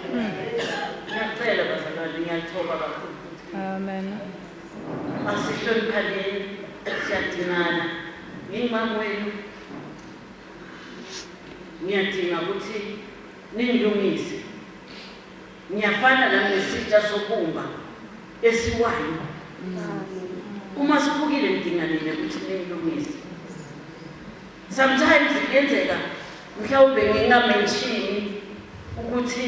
Ngiyacela bazalwane, ngiyalithoba kakhulu. Amen. Asihloniphaneni, siyadingana. Ngingimama wenu, ngiyadinga ukuthi ningilungise. Ngiyafana nami nesitsha sokumba esiwayo. Uma sibukile ngidinganile ukuthi ningilungise. Sometimes kuyenzeka mhlawumbe ngingamenshini ukuthi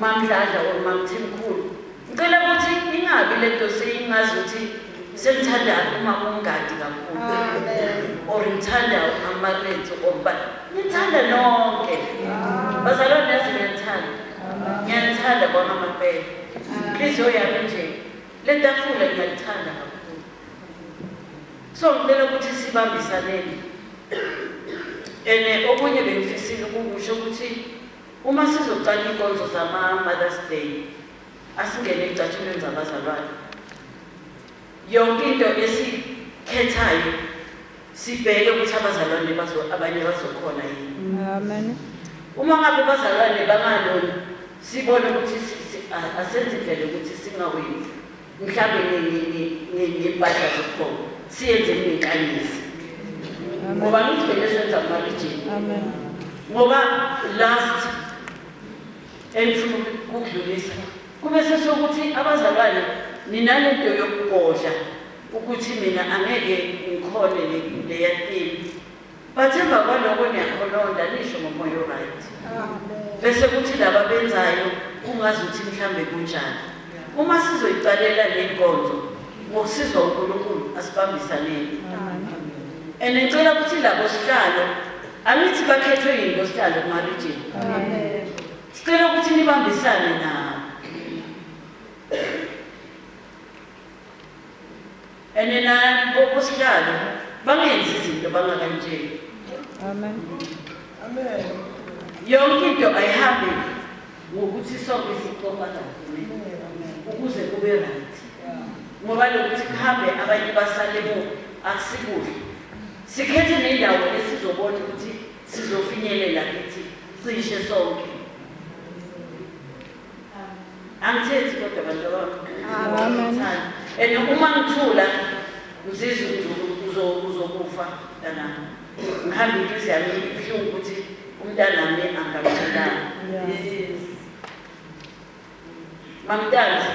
mamdladla or mamthimkhulu. Ngicela ukuthi ingabi lento seyingazi ukuthi sengithanda uma ungadi kakhulu. Or ngithanda amaretho or ngithanda nonke. Bazalwane yazi ngiyithanda. Ngiyithanda kwamapela. Inhliziyo yami nje le tafula ngiyithanda kakhulu. So ngicela ukuthi sibambisaneni. Okunye bengifisile ukusho ukuthi uma sizoqala inkonzo zama Mother's Day asingene ecathulweni zabazalwane. Yonke into esikhethayo sibheke ukuthi abazalwane abanye bazokhona yini. Amen. Uma ngabe abazalwane bangalona sibone ukuthi asenze indlela ukuthi singawenzi. Mhlawumbe ngempahla zokugqoka siyenze ngenkanyisi. Ngoba ngivele senza ama-region. Amen. Ngoba last enfuna ukudlulisa kube sesokuthi abazalwane ninalento yokugodla ukuthi mina angeke ngikhone leya theme. Bathemba kwaloko niyakhononda nisho ngomoya right. Bese kuthi laba benzayo ungazi ukuthi mhlambe kunjani. Uma sizoyicalela le nkonzo ngosizo uNkulunkulu asibambisaneni. Ngicela ukuthi labo sihlalo angithi bakhethwe yini ngosihlalo kuma-region. Amen. Sicela ukuthi nibambisane nabo. Bosihlalo bangenzi izinto bangakantsheli. Amen. Amen. Yonke into ayihambi ngokuthi sonke sicoba kahle ukuze kube right. Ngoba lokuthi kuhambe abanye basale bo akusikuhle. Sikhethe nendawo esizobona ukuthi sizofinyelela kithi cishe sonke. Angithethi kodwa abantu Amen. uma ngithula uzizwe uzokufa mntanami. Ngihambe inhliziyo yami ibuhlungu ukuthi umntanami angamthandanga. Mamntanzi,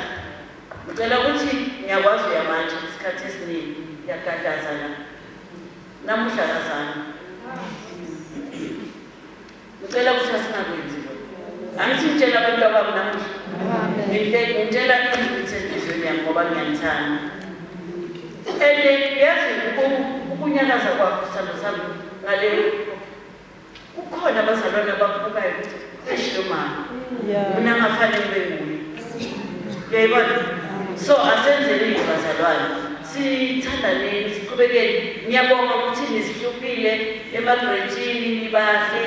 ngicela ukuthi ngiyakwazi uyamanje isikhathi esiningi yagadlazana. Namuhla kazana. Ngicela ukuthi asingakwenzi lokho. Angithi ngitshela abantu abami namuhla. Ngitshela ukuthi enhliziyweni yami ngoba ngiyamthanda. Yazi ukunyakaza kwakho sithando sami ngaleyo kukhona abazalwane ababukayo ukuthi eshiyo mama. Mina ngafanele benguye. Yayibona. So asenzeni bazalwane. Sithandaneni siqhubekeni. Ngiyabonga ukuthi nisihlupile emabhrentshini nibahle.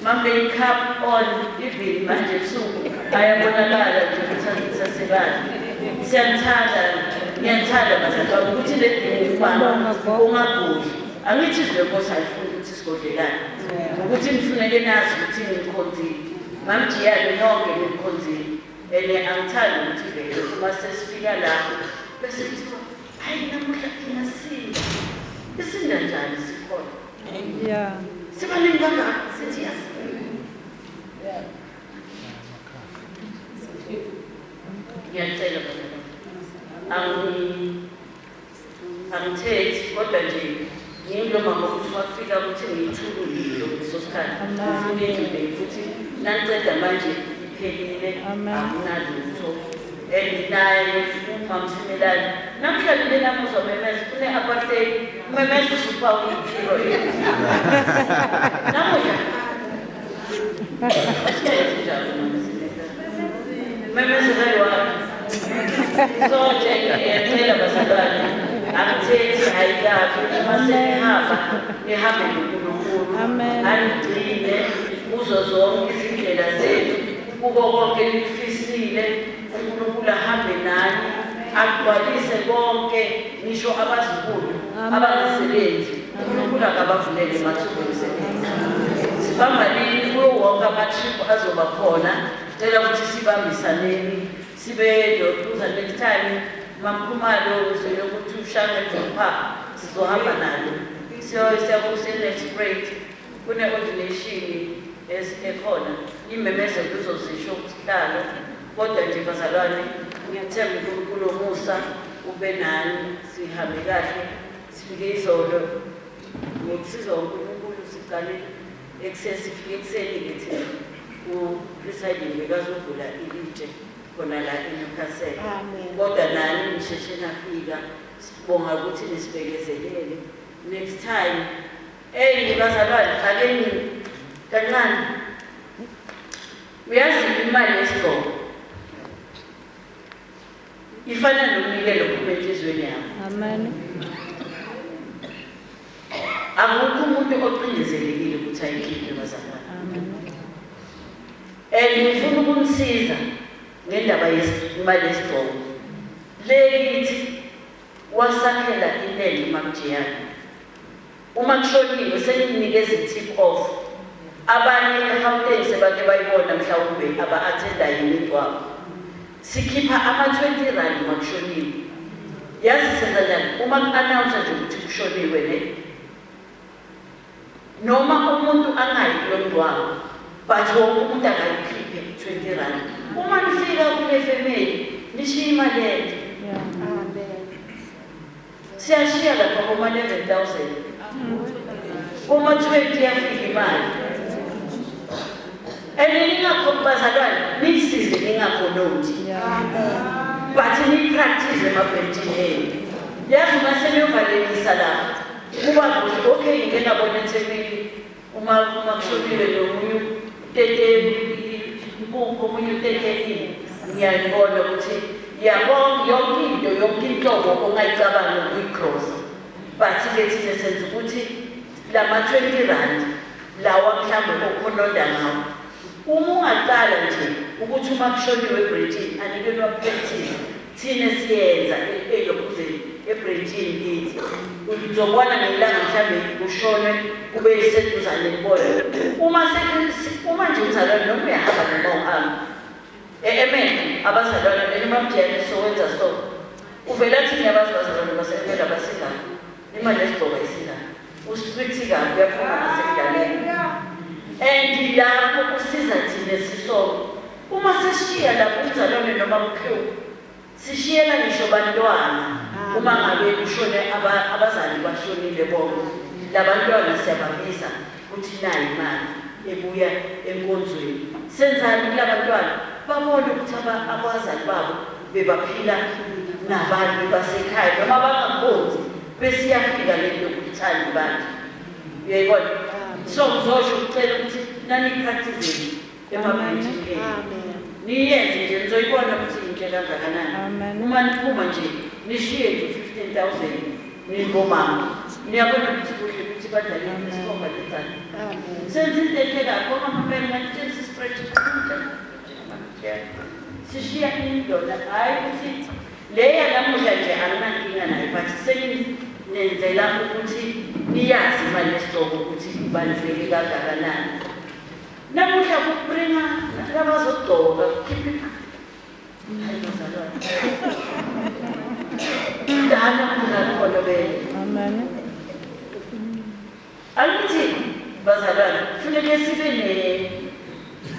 Mambe cup on even manje ebusuku ayabonakala nje ukuthi sasebala. Siyathanda, ngiyathanda bazalwane ukuthi le dinga ufana ungagudli. Angithi izwenkosi ayifuni ukuthi sigodlelane. Ukuthi nifuneke nazi ukuthi ngikhonzile. Mamjiyane nonke ngikhonzile. Angithandi ukuthi vele uma sesifika lapho bese kuthiwa hayi namuhla ngiyasinda. Isinda njani sikhona? Yeah. Sibaningi kangaka sithi yasinda. Ngiyacela bazalwane. Angithethi kodwa nje ngiyilo mama ukuthi wafika ukuthi ngiyithululile leso sikhathi. Ngifune nje futhi nanceda manje iphelile akunalutho. Naye uMamsimelane namhlanje namuzwa memeza kune apartheid memeza usupha uyiphilo yethu. Namuhla asiyenze njalo memeza lewa. So ngiyacela bazalwane angithethi ayikabi masenihamba nihambe noNkulunkulu anigcine kuzo zonke izindlela zenu kuko konke nikufisile uNkulunkulu ahambe nani agcwalise konke ngisho abazukulu abangasebenzi uNkulunkulu akabavulele amathuba omsebenzi. Sibambalini kuwo wonke amatrip azoba khona cela ukuthi sibambisaneni sibe lokuza next time mamkhumalo uzoyokuthi ushange zopha sizohamba nalo siyaku-celebrate kune-ordination ekhona imemezelo uzozisho ukuhlala kodwa nje bazalwane ngiyathemba uNkulunkulu omusa ube nani sihambe kahle sifike izolo ngokusiza uNkulunkulu siqale sifike ekuseni ngithi upresiding bekazovula ilitshe khona la eNewcastle kodwa nani nisheshe nafika sibonga ukuthi nisibekezelele next time bazalwane ake kancane uyazi imali yesigqoko ifana nomnikelo kumenhlizweni yakho. Amen. Akukho umuntu oqindezelekile ukuthi ayikhiphe bazalwane. Amen. Ngifuna ukunisiza ngendaba yemali yesigqoko. Leyithi wasakhela inene mamjiyana. Uma kushoniwe seninikeza i-tip off. Abanye eGauteng sebake bayibona mhlawumbe aba-attenda imithwabo. Sikhipha ama-20 rand makushoniwe. Yazi senza njani uma ku-announce nje ukuthi kushoniwe ne noma umuntu angayi kulo mngcwabo but wonke umuntu angayikhiphe 20 rand. Uma nifika kule family nishiya imali yethu. Siyashiya lapha kuma 11,000. Uma 20 yafika imali. Ningakho bazalwane nisize ningakhonoti. But ni-practice emabhentini. Yazi uma seniyovalelisa lapha kuba kuhle okay ngeke ngabona eThekwini uma kushoniwe nomunye omunye utethe ngiyayibona ukuthi yonke inhlobo ongayicabanga ukuyicross but thina senza ukuthi lama 20 rand lawa mhlawumbe okhononda ngawo uma ungaqala nje ukuthi uma kushoniwe eBritain anikelwa practice thina siyenza eyokuze eBritain kithi uzobona ngelanga mhlawumbe kushone kube iseduzane libona uma nje uzalwane noma uyahamba noma uhamba amen abazalwane nemamjiyane sowenza so uvela thina abazalwane basebenza basingana imali yesigqoko isingana ustrict kabi uyaphuma nasekudaleni and lapho kusiza thina sisonke uma seshiya lapho umzalwane noma mkhiwu sishiyela ngisho bantwana uma ngabe kushone abazali bashonile bonke labantwana siyababiza ukuthi nayi imali ebuya enkonzweni senzani kulabantwana babone ukuthi abazali babo bebaphila nabantu basekhaya noma bangakhonzi besiyafika lento yokuthanda abantu uyayibona so ngizosho ukucela ukuthi nani practice emabhentini niyenze nje nizoyibona ukuthi inhle kangakanani uma niphuma nje nishiye nje 15,000 ningomama niyabona ukuthi kuhle ukuthi badlale isibonga lethana senze into enhle kakhulu amapeni ngathi sispreadsheet sishiya indoda hayi ukuthi leya namuhla nje anginankinga nayo but senenzela ukuthi niyazi imali yesigqoko ukuthi ibaluleke kangakanani namuhla kubringa labazogqoka khipha hayi bazalwane dana kungakhona bene Amen. Angithi bazalwane kufanele sibe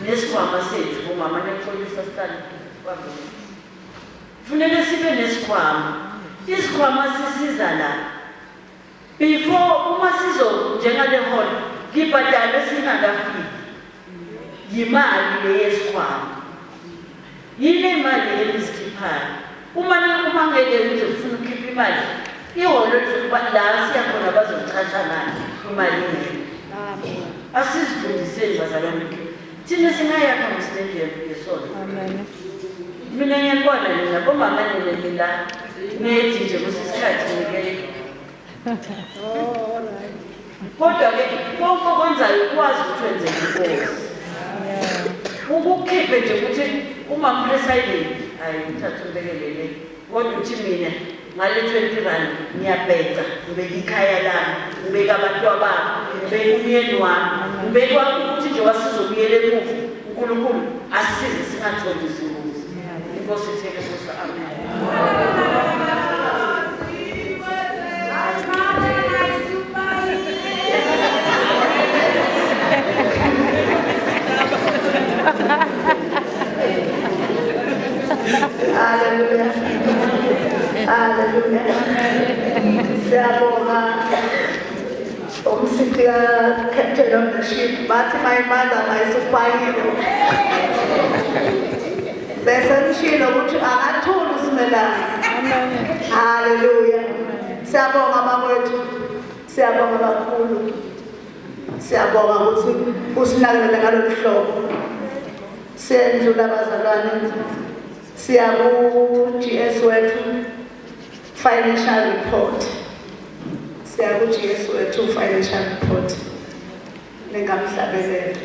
nesikhwama sethu umama nepolisa sihlala kwabo kufanele sibe nesikhwama isikhwama sisiza la before uma sizo njengale hall ngibhadala singakafiki yimali leyesikhwama yile mali elizikhiphayo uma ngeke uze ufuna ukhipha imali iholo lizokuba la siyakhona bazochacha nani imali ngeke asizifundiseni bazalwane thina singayakha ngesilendi yesona Amen. mina ngiyabona nina bomama nina nethi nje kusisikhathi ngeke kodwa-ke konke okwenzayo ukwazi ukuthi wenze inkosi ukukhiphe nje ukuthi uma mpresiding hayi uthatha ubekelele kodwa uthi mina ngale 20 rand ngiyabheca ngibeka ikhaya lami ngibeka abantu bami ngibeka umyeni wami ngibeka ukuthi nje wasizobuyela emuva uNkulunkulu Asisize singatholi izingozi. Inkosi ithele kuso amen. Hallelujah. Hallelujah. Siyabonga umsiti captain of the ship. Bathi my mother, my superhero. Bese ngishilo ukuthi akathuli usimelane. Amen. Hallelujah. Siyabonga mabethu. Siyabonga kakhulu. Siyabonga ukuthi usinakekele ngalolu hlobo. Siyendlula abazalwane. Siyabu GS wethu financial report. Siyabu GS wethu financial report. Ningamhlabelele.